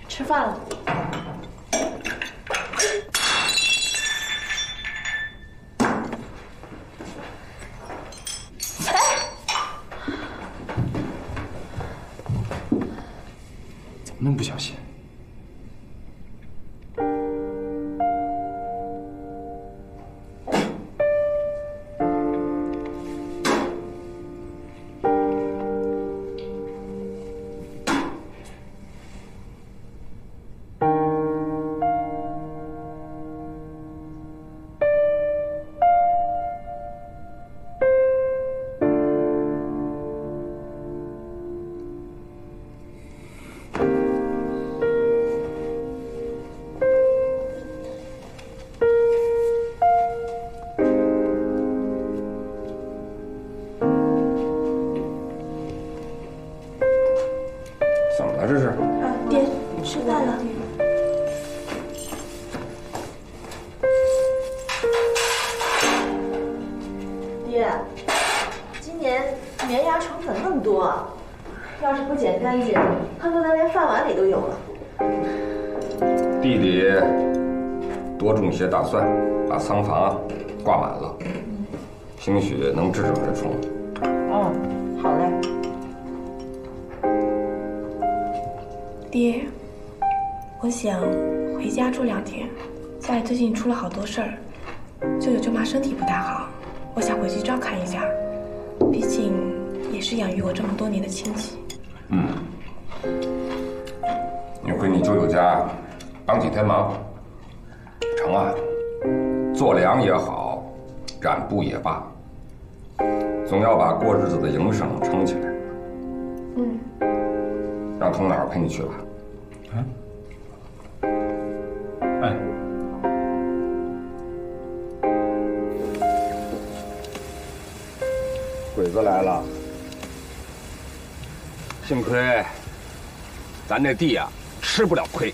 吃饭了。怎么那么不小心？ 怎么了这是？爹，吃饭了。爹，今年棉芽虫怎么那么多啊？要是不捡干净，恨不得连饭碗里都有了。地里多种些大蒜，把仓房挂满了，兴许能治这虫。嗯，好嘞。 爹，我想回家住2天。家里最近出了好多事儿，舅舅舅妈身体不太好，我想回去照看一下。毕竟也是养育我这么多年的亲戚。你回你舅舅家帮几天忙，成啊，做粮也好，染布也罢，总要把过日子的营生撑起来。让童脑陪你去吧。哎，鬼子来了，幸亏咱这地呀吃不了亏。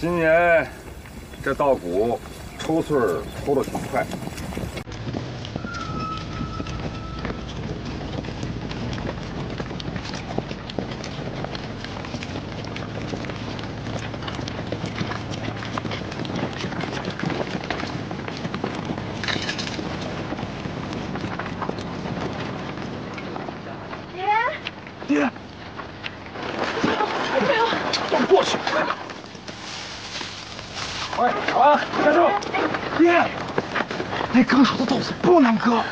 今年这稻谷抽穗儿抽得挺快。 爹，我过去。喂，保安，站住！爹，那割好的豆子不能割。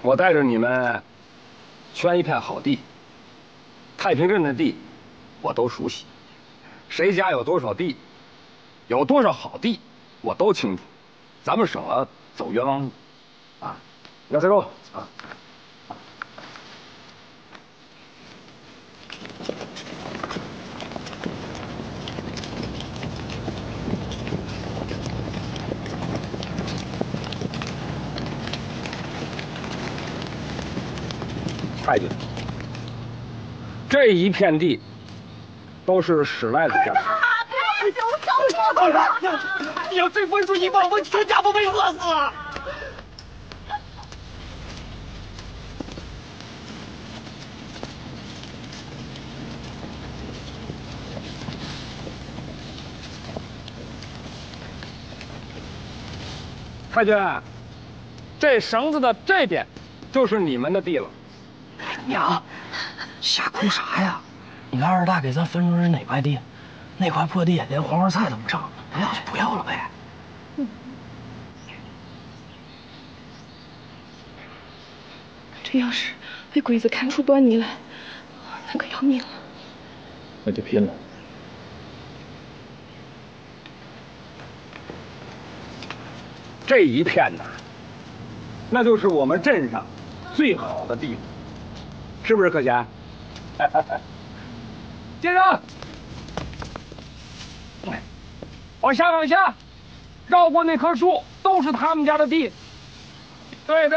我带着你们圈一片好地，太平镇的地我都熟悉，谁家有多少地，有多少好地，我都清楚，咱们省了走冤枉路。啊，要塞够啊！太君，这一片地都是史赖子家的。你要真分出一半，我们全家不被饿死。太君，这绳子的这边就是你们的地了。娘，瞎哭啥呀？你看二大给咱分出是哪块地？那块破地连黄花菜都不长，不要就不要了呗。这要是被鬼子看出端倪来，那可要命了。那就拼了。这一片呢，那就是我们镇上最好的地方，是不是可贤？接着，往下，绕过那棵树，都是他们家的地。对，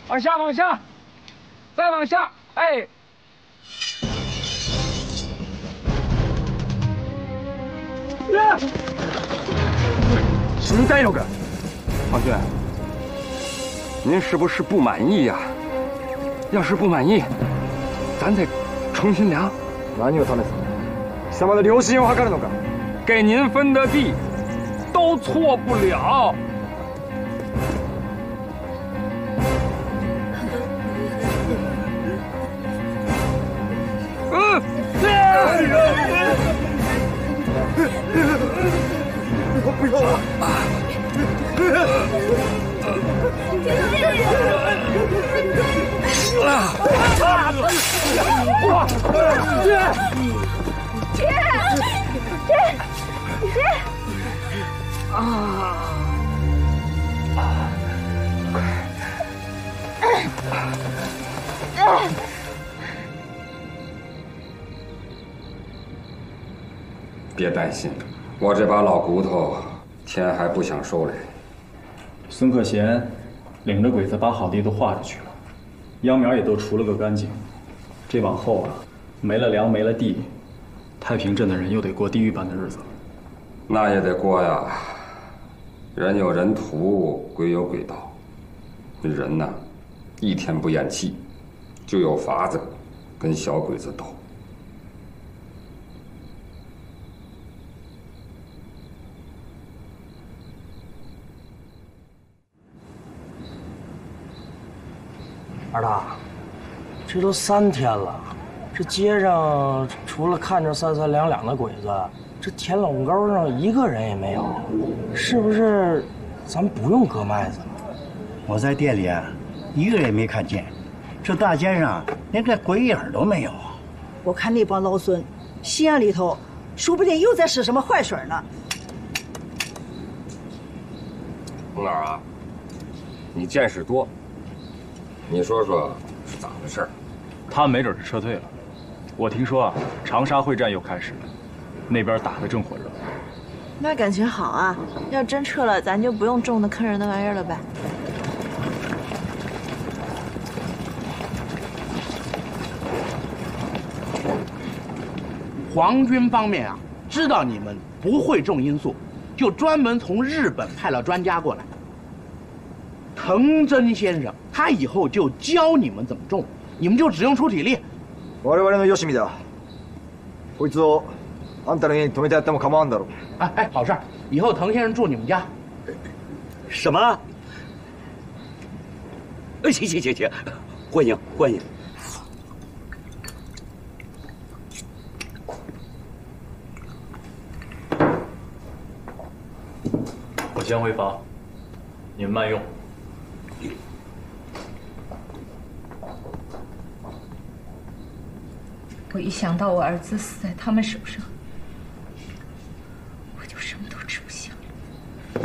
往下，再往下，哎。实在有个。王俊，您是不是不满意呀？要是不满意，咱得重新量。何を試す？貴様的良心を測るのか？给您分的地，都错不了。不要啊！别担心，我这把老骨头，天还不想收嘞。孙克贤领着鬼子把好地都划出去了，秧苗也都除了个干净。这往后啊，没了粮，没了地，太平镇的人又得过地狱般的日子了。那也得过呀，人有人途，鬼有鬼道。人呐，一天不咽气，就有法子跟小鬼子斗。二大，这都3天了，这街上除了看着3、3两两的鬼子，这田垄沟上一个人也没有，是不是咱不用割麦子了？我在店里啊，一个人也没看见，这大街上连个鬼影都没有。我看那帮老孙，心眼里头说不定又在使什么坏水呢。红老啊，你见识多。你说说是咋回事？他没准是撤退了。我听说啊，长沙会战又开始了，那边打得正火热。那感情好啊！要真撤了，咱就不用种那坑人的玩意儿了呗。皇军方面啊，知道你们不会种罂粟，就专门从日本派了专家过来。藤真先生，他以后就教你们怎么种，你们就只用出体力。我々のよしみだ。こいつをあんたの家に泊めてやっても構わんだろう。哎，好事儿，以后藤先生住你们家。什么？行，欢迎。我先回房，你们慢用。我一想到我儿子死在他们手上，我就什么都吃不下了。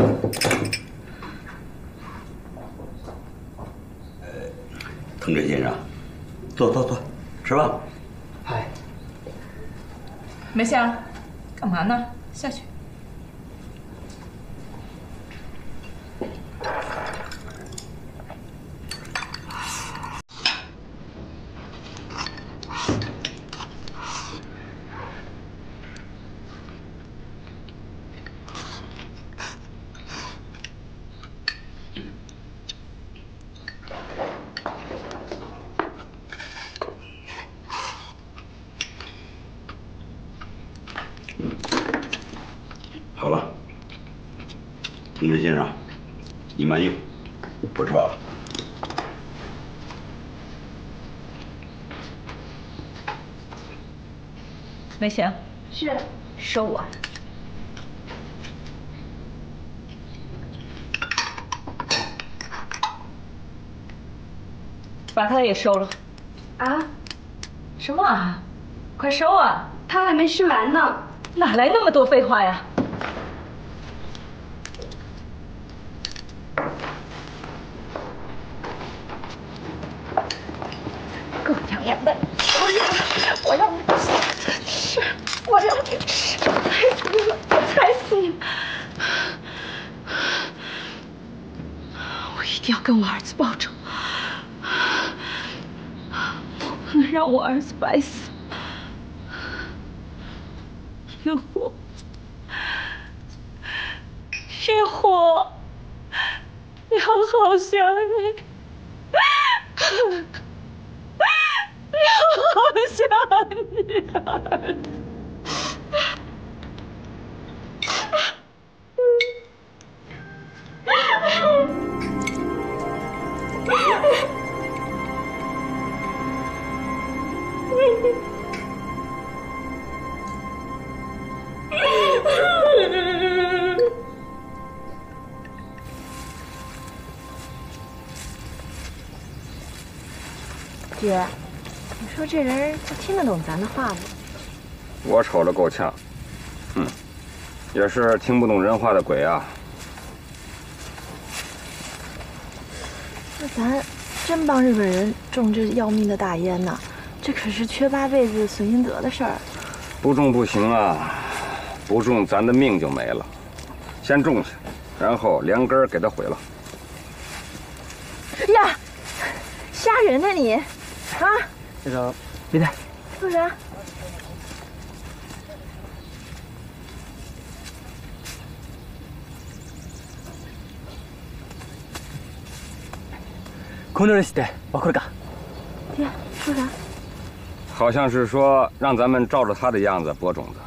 藤真先生，坐，吃吧。哎，梅香，干嘛呢？下去。好了，藤真先生，你满意？不是吧？梅香，是收啊。把他也收了。啊？什么啊？快收啊！他还没吃完呢。哪来那么多废话呀？狗娘养的！我要你吃！我要你吃！踩死你了！我踩死你！我一定要跟我儿子报仇，不能让我儿子白死。天火，天火，你好好想你。好想你啊！姐，你说这人他听得懂咱的话吗？我瞅着够呛，也是听不懂人话的鬼啊。那咱真帮日本人种这要命的大烟呢？这可是缺八辈子损阴德的事儿。不种不行啊，不种咱的命就没了。先种下，然后连根儿给它毁了。呀，吓人呢你！啊，那个，别带。做啥？このですってわかるか？爹，说啥？好像是说让咱们照着他的样子播种子。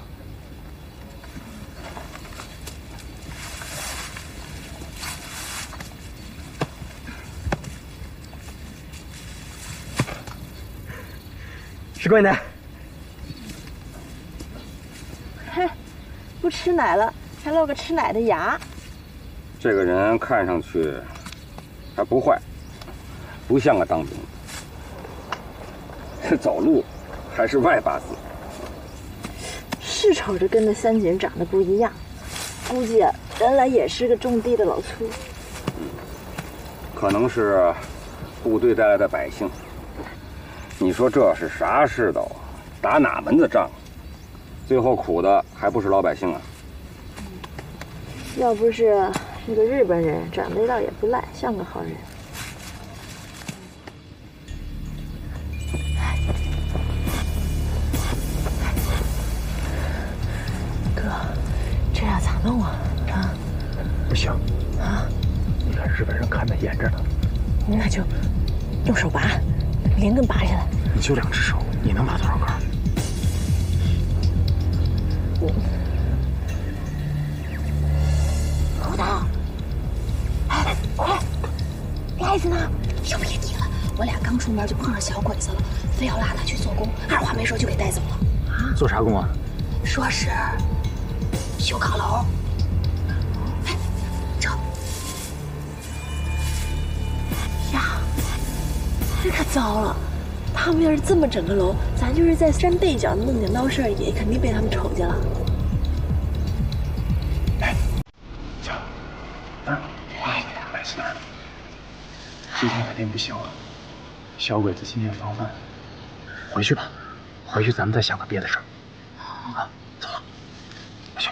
すごいね。嘿，不吃奶了，还露个吃奶的牙。这个人看上去还不坏，不像个当兵的。走路还是外八字。是瞅着跟那三井长得不一样，估计原来也是个种地的老粗。可能是部队带来的百姓。你说这是啥世道啊？打哪门子仗？最后苦的还不是老百姓啊？要不是这个日本人长得倒也不赖，像个好人。哥，这样咋弄啊？啊？不行啊！你看日本人看得严着呢。那就用手拔，连根拔下来。你就2只手，你能拔多少根？胡导，哎，快，赖子呢？又别提了，我俩刚出门就碰上小鬼子了，非要拉他去做工，二话没说就给带走了。啊？做啥工啊？说是修炕楼。哎，走。呀，这可糟了！他们要是这么整个楼，咱就是在山背角弄点闹事儿，也肯定被他们瞅见了。哎，瞧，那儿，赖子那儿。今天肯定不行了，小鬼子今天放饭，回去吧，回去咱们再想个别的事儿。啊，走了，回去。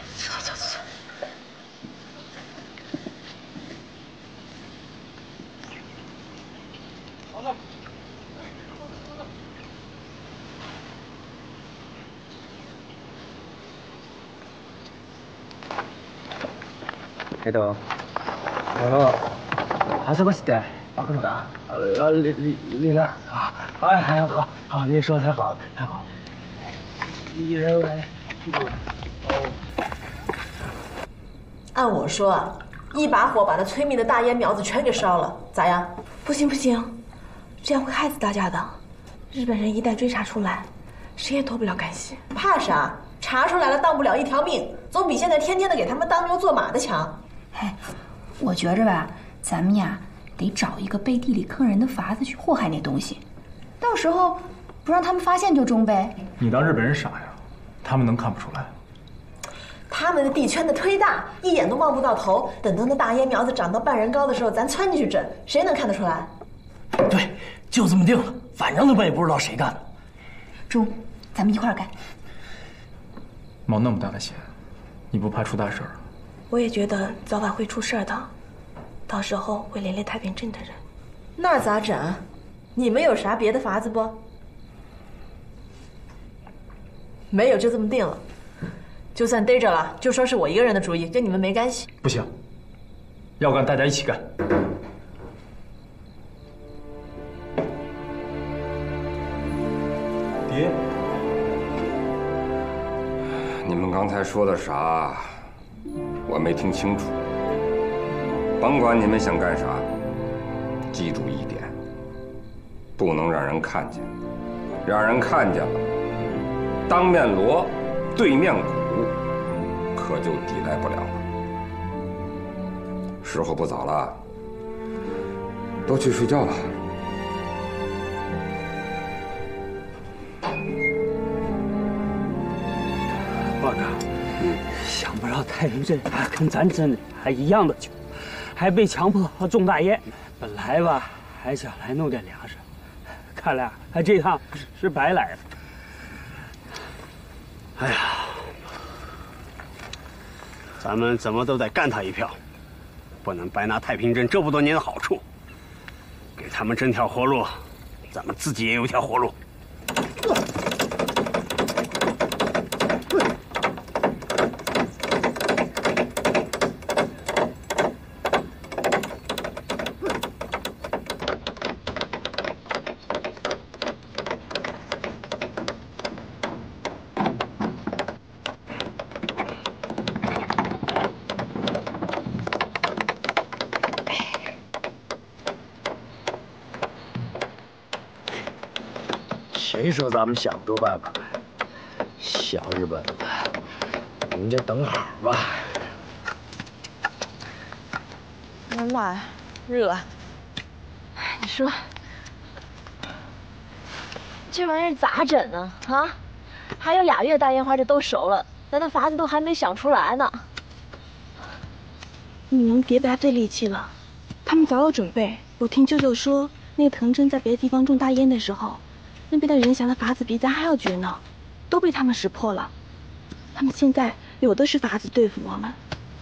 走。好了。あそこってわかるか？李亮啊，哎，好，你说太好了，太好了。一人为。按我说，一把火把那催命的大烟苗子全给烧了，咋样？不行不行，这样会害死大家的。日本人一旦追查出来，谁也脱不了干系。怕啥？查出来了当不了一条命，总比现在天天的给他们当牛做马的强。哎，我觉着吧，咱们呀得找一个背地里坑人的法子去祸害那东西，到时候不让他们发现就中呗。你当日本人傻呀？他们能看不出来？他们的地圈子忒大，一眼都望不到头。等到那大烟苗子长到半人高的时候，咱窜进去整，谁能看得出来？对，就这么定了。反正他们也不知道谁干的。中，咱们一块儿干。冒那么大的险，你不怕出大事儿？我也觉得早晚会出事儿的，到时候会连累太平镇的人。那咋整？你们有啥别的法子不？没有，就这么定了。就算逮着了，就说是我一个人的主意，跟你们没干系。不行，要干大家一起干。爹，你们刚才说的啥？我没听清楚。甭管你们想干啥，记住一点，不能让人看见。让人看见了，当面锣，对面鼓，可就抵赖不了了。时候不早了，都去睡觉了。报长，想不到太平镇跟咱镇还一样的穷，还被强迫种大烟。本来吧，还想来弄点粮食，看来这趟是白来了。哎呀，咱们怎么都得干他一票，不能白拿太平镇这么多年的好处，给他们挣条活路，咱们自己也有一条活路。谁说咱们想不出办法来？小日本子，你们就等好吧。哎妈呀，热！你说这玩意儿咋整呢？啊，还有俩月大烟花就都熟了，咱的法子都还没想出来呢。你们别白费力气了，他们早有准备。我听舅舅说，那个藤真在别的地方种大烟的时候，那边的人想的法子比咱还要绝呢，都被他们识破了。他们现在有的是法子对付我们。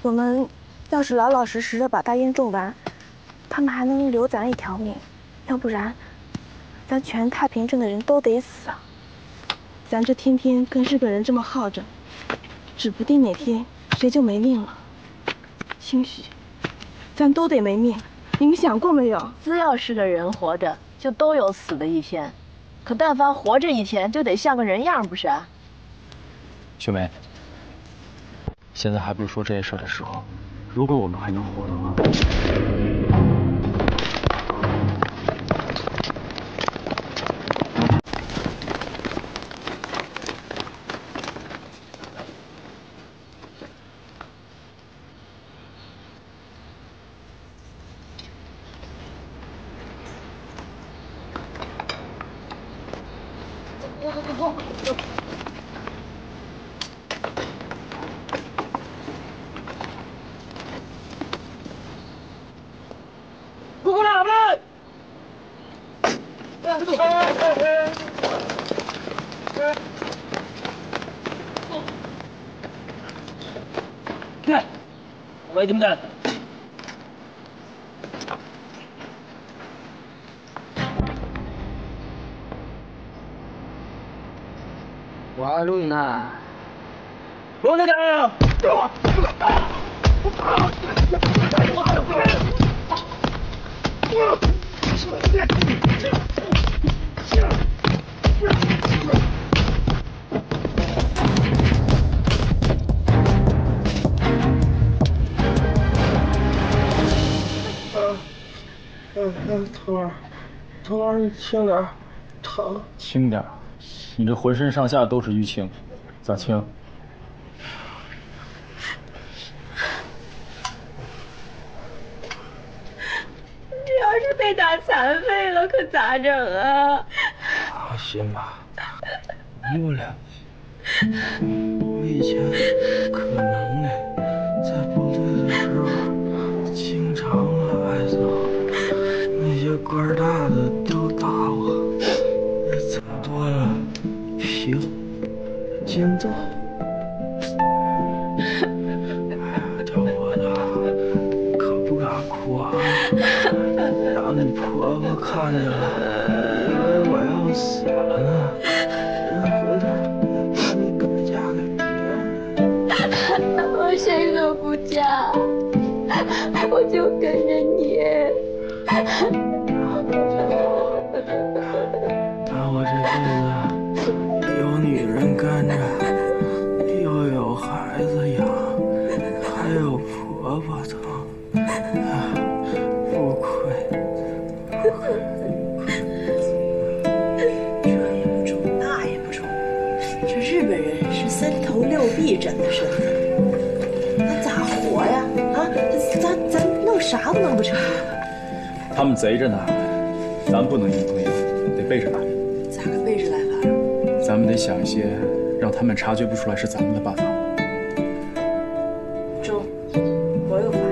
我们要是老老实实的把大烟种完，他们还能留咱一条命，要不然，咱全太平镇的人都得死啊！咱这天天跟日本人这么耗着，指不定哪天谁就没命了。兴许，咱都得没命。你们想过没有？只要是个人活着，就都有死的一天。可但凡活着一天，就得像个人样，不是？秀梅，现在还不是说这些事的时候。如果我们还能活的话，为什么的？瓦鲁纳，我在干。疼儿，你轻点，疼。轻点，你这浑身上下都是淤青，咋轻？这要是被打残废了，可咋整啊？放心吧，不了。我以前可能的，在部队的时候，经常挨揍，那些官大的都打我，再多了平筋斗。叫我的可不敢哭啊，让你婆婆看见了，以为我要死了呢。回头把你改嫁给别人。我谁都不嫁，我就跟着你。让我这辈子有女人跟着，又有孩子养，还有婆婆疼，不亏，不亏。这也不中，那也不中，这日本人是3头6臂整的身子，那咋活呀？啊，咱弄啥都弄不成。他们贼着呢，咱不能硬碰硬，得背着来。咋个背着来法？咱们得想一些让他们察觉不出来是咱们的办法。中，我有法子。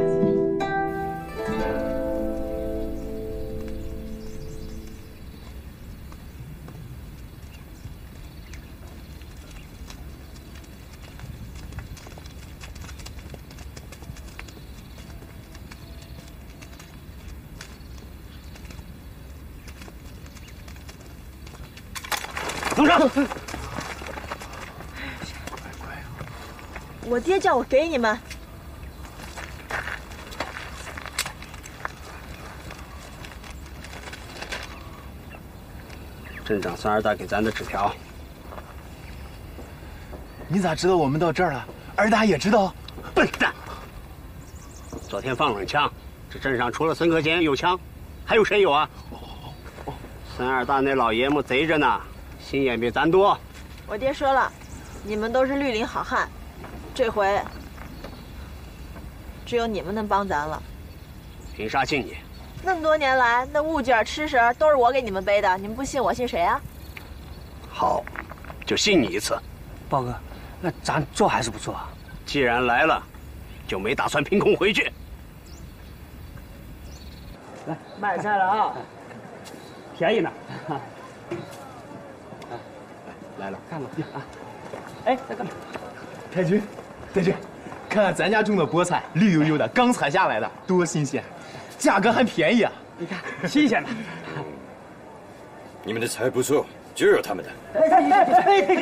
弄上！我爹叫我给你们。镇长孙二大给咱的纸条。你咋知道我们到这儿了？二大也知道？笨蛋！昨天放冷枪，这镇上除了孙克贤有枪，还有谁有啊？孙二大那老爷们贼着呢，心眼比咱多。我爹说了，你们都是绿林好汉，这回只有你们能帮咱了。凭啥信你？那么多年来，那物件、吃食都是我给你们背的，你们不信我信谁啊？好，就信你一次。豹哥，那咱做还是不做啊？既然来了，就没打算凭空回去。来，卖菜了啊！便宜呢。来了，干了啊！哎，在干嘛？太君，太君，看看咱家种的菠菜，绿油油的，刚采下来的，多新鲜，价格还便宜啊！你看，新鲜的。你们的菜不错，就有他们的。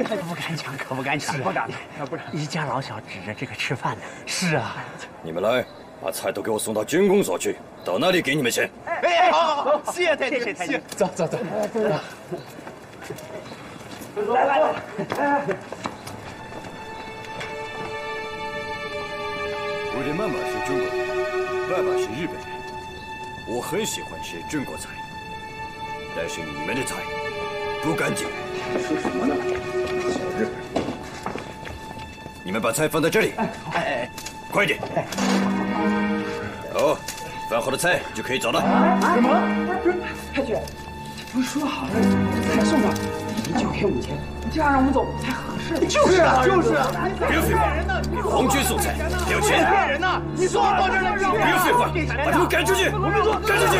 可不敢抢，可不敢抢，不敢，不然一家老小指着这个吃饭的。是啊，你们来，把菜都给我送到军工所去，到那里给你们钱。哎，好，谢谢太君，谢谢。走。来，我的妈妈是中国人，爸爸是日本人。我很喜欢吃中国菜，但是你们的菜不干净。说什么呢？小日本人，你们把菜放在这里。快点。好，放好的菜就可以走了。什么？太君，不是说好了，这菜送到你就给5千，你这样让我们走才合适。就是啊。别废话，皇军送菜要钱。骗人呢！你送我到这儿来，别废话，把他们赶出去！赶出去！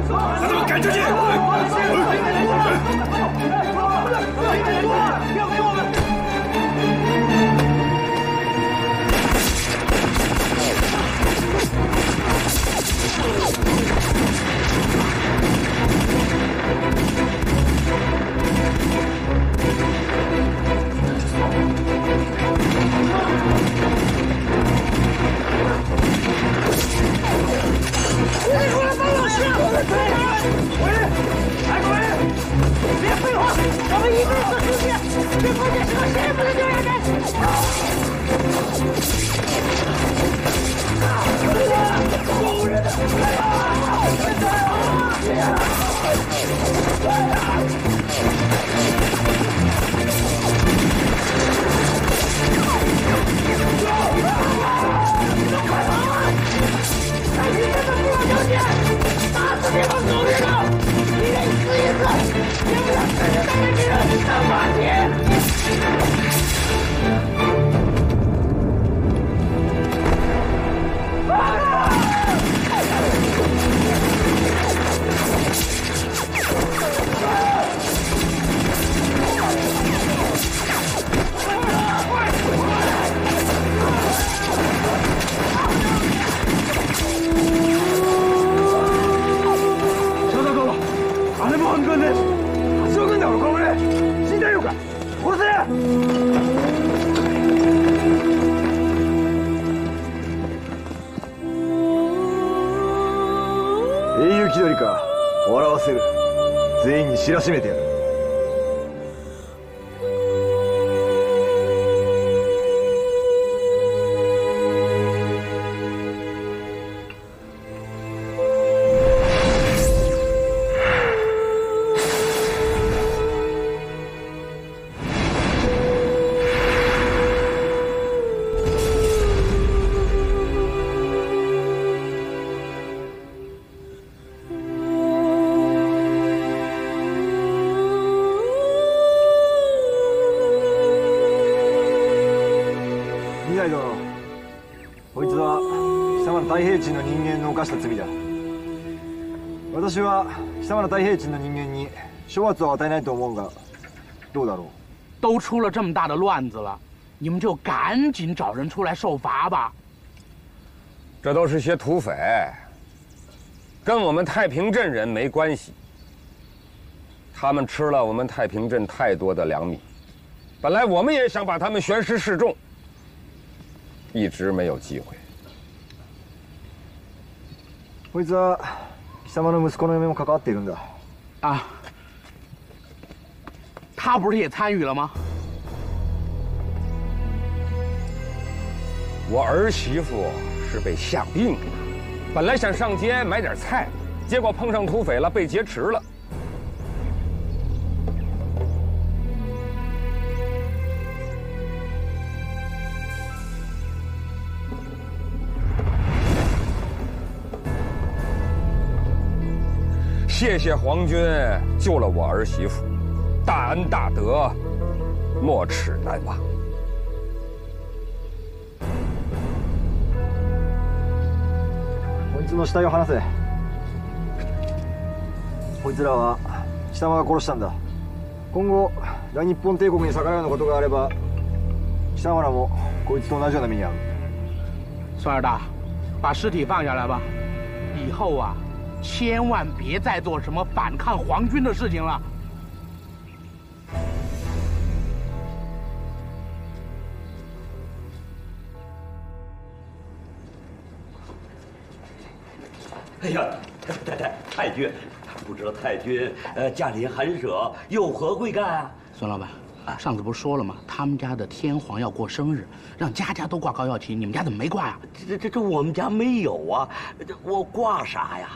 把他们赶出去！要给我们！别废话，我们一个人出去，这关键时刻谁也不能丢人！英雄気取りか笑わせる。全員に知らしめてやる。こいつは貴様の太平鎮の人間の犯した罪だ。私は貴様の太平鎮の人間に処罰を与えないと思うが，どうだろう？都出了这么大的乱子了，你们就赶紧找人出来受罚吧。这都是些土匪，跟我们太平镇人没关系。他们吃了我们太平镇太多的粮米，本来我们也想把他们悬师示众，一直没有机会。こいつは貴様の息子の嫁も関わっているんだ。啊，他不是也参与了吗？我儿媳妇是被吓病了，本来想上街买点菜，结果碰上土匪了，被劫持了。谢谢皇军救了我儿媳妇，大恩大德，没齿难忘。こいつの死体を離せ。こいつらは貴様が殺したんだ。今後大日本帝国に逆らうようなことがあれば、貴様らもこいつと同じような目に遭う。孙二大，把尸体放下来吧。以后啊，千万别再做什么反抗皇军的事情了。哎呀，太君，不知道太君驾临寒舍，有何贵干啊？孙老板，上次不是说了吗？他们家的天皇要过生日，让家家都挂高耀旗，你们家怎么没挂呀？这我们家没有啊，我挂啥呀？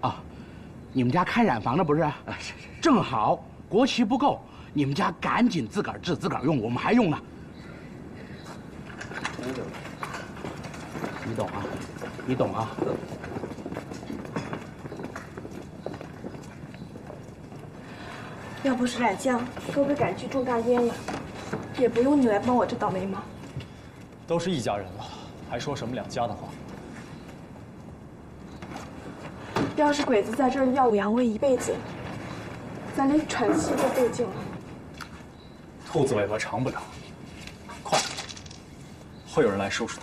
啊，你们家开染房的不是？正好国旗不够，你们家赶紧自个儿制自个儿用，我们还用呢。你懂啊？你懂啊？要不是冉将都被赶去种大烟了，也不用你来帮我这倒霉忙。都是一家人了，还说什么两家的话？要是鬼子在这儿耀武扬威一辈子，咱连喘息都费劲了。兔子尾巴长不了，快，会有人来收拾他。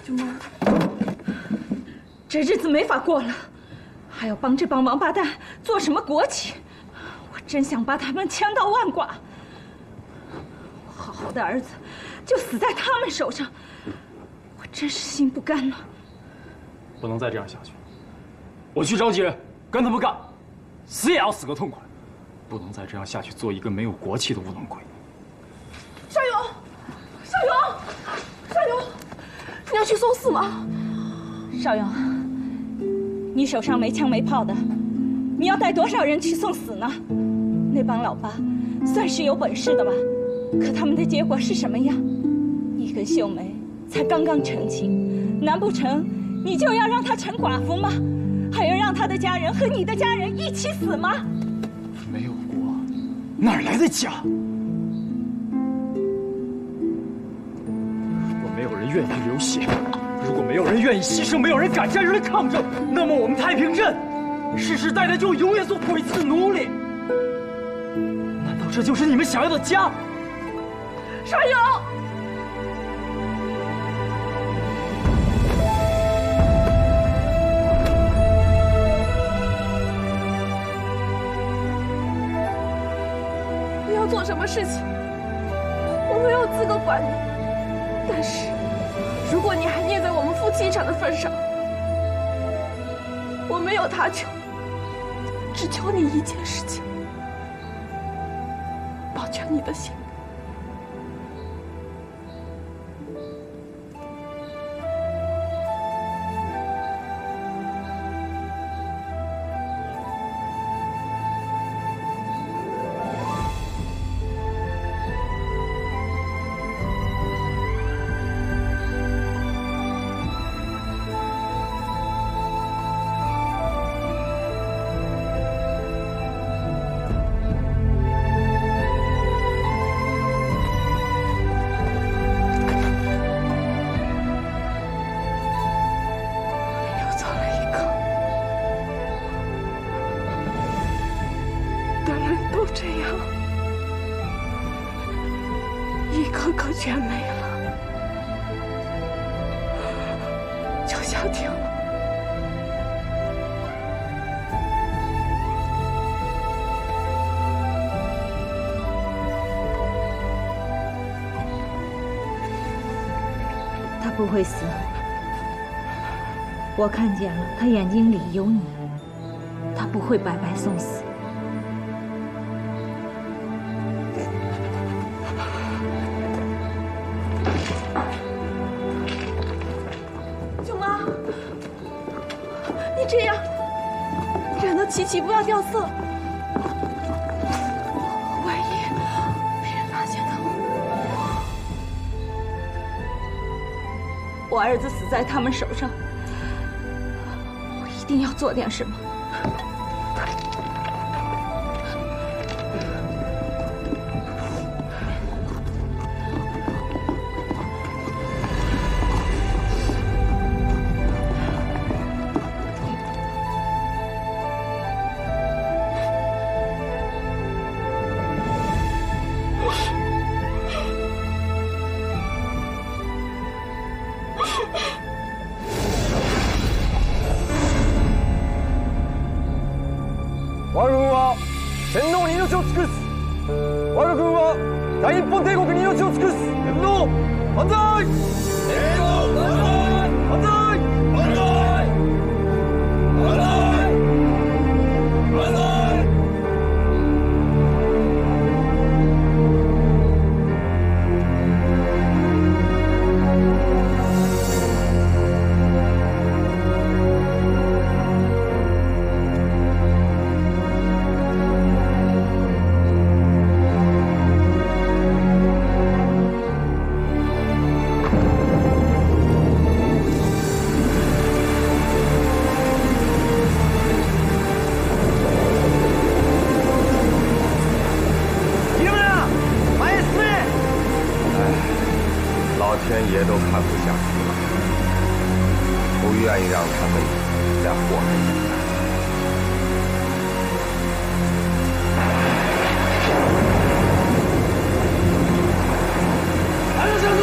舅妈，这日子没法过了，还要帮这帮王八蛋做什么国企？我真想把他们枪刀万剐。我好好的儿子，就死在他们手上，我真是心不甘呐！不能再这样下去，我去召集人，跟他们干，死也要死个痛快。不能再这样下去，做一个没有国气的乌龙鬼。少勇，少勇，少勇，你要去送死吗？邵勇，你手上没枪没炮的，你要带多少人去送死呢？那帮老八算是有本事的吧，可他们的结果是什么样？你跟秀梅才刚刚成亲，难不成你就要让她成寡妇吗？还要让她的家人和你的家人一起死吗？没有过，哪来的家？如果没有人愿意流血，如果没有人愿意牺牲，没有人敢站出来抗争，那么我们太平镇世世代代就永远做鬼子的奴隶。难道这就是你们想要的家？邵勇，你要做什么事情，我没有资格管你。但是，如果你还念在我们夫妻一场的份上，我没有他求，只求你一件事情，保全你的性命。这样，一个个全没了，就消停了。他不会死，我看见了，他眼睛里有你，他不会白白送死。这样染得齐齐，不要掉色。万一被人发现呢？我儿子死在他们手上，我一定要做点什么。我軍は天皇に命を尽くす。我が軍は大日本帝国に命を尽くす。天皇万歳！天皇万歳！万歳！万歳！万歳！万歳！天爷都看不下去了，不愿意让他们再祸害你们。来了，小哥！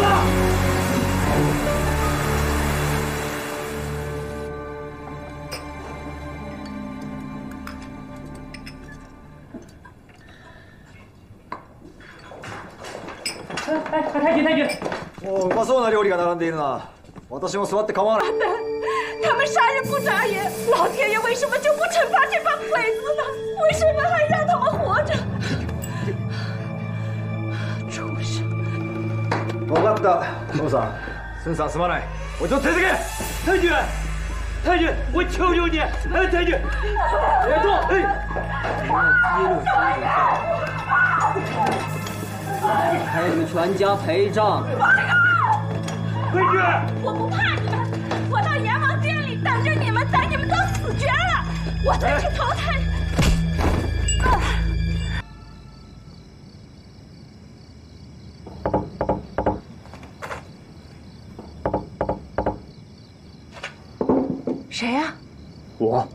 太君，太君。おうまそうな料理が並んでいるな。私も座って構わない。他们杀人不眨眼，老天爷为什么就不惩罚这帮鬼子呢？为什么还让他们活着？畜生！分かった。父さん、スンさんすまない。我就推这个。太君，太君，我求求你，太君，别动！还有你们全家陪葬。太君，我不怕你们，我到阎王殿里等着你们，等你们都死绝了，我再去投胎。谁呀？我。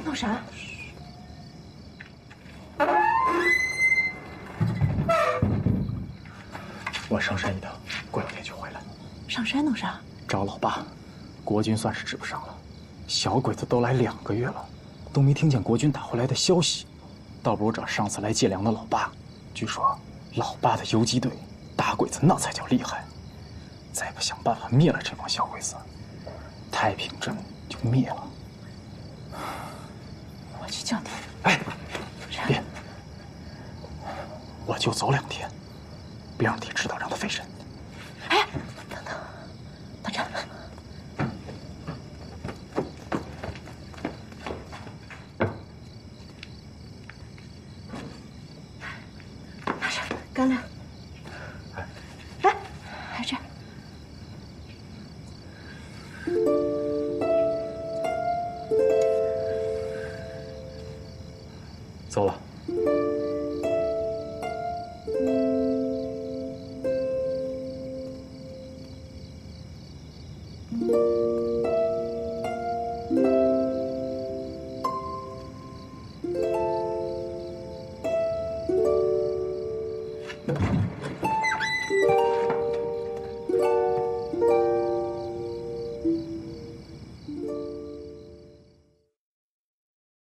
弄啥？我上山一趟，过两天就回来。上山弄啥？找老爸，国军算是治不上了。小鬼子都来2个月了，都没听见国军打回来的消息，倒不如找上次来借粮的老爸。据说老爸的游击队打鬼子那才叫厉害，再不想办法灭了这帮小鬼子，太平镇就灭了。我去叫你。哎，别，我就走2天，别让爹知道，让他费神。哎，等等，等着。拿着干粮。来，还这。走了。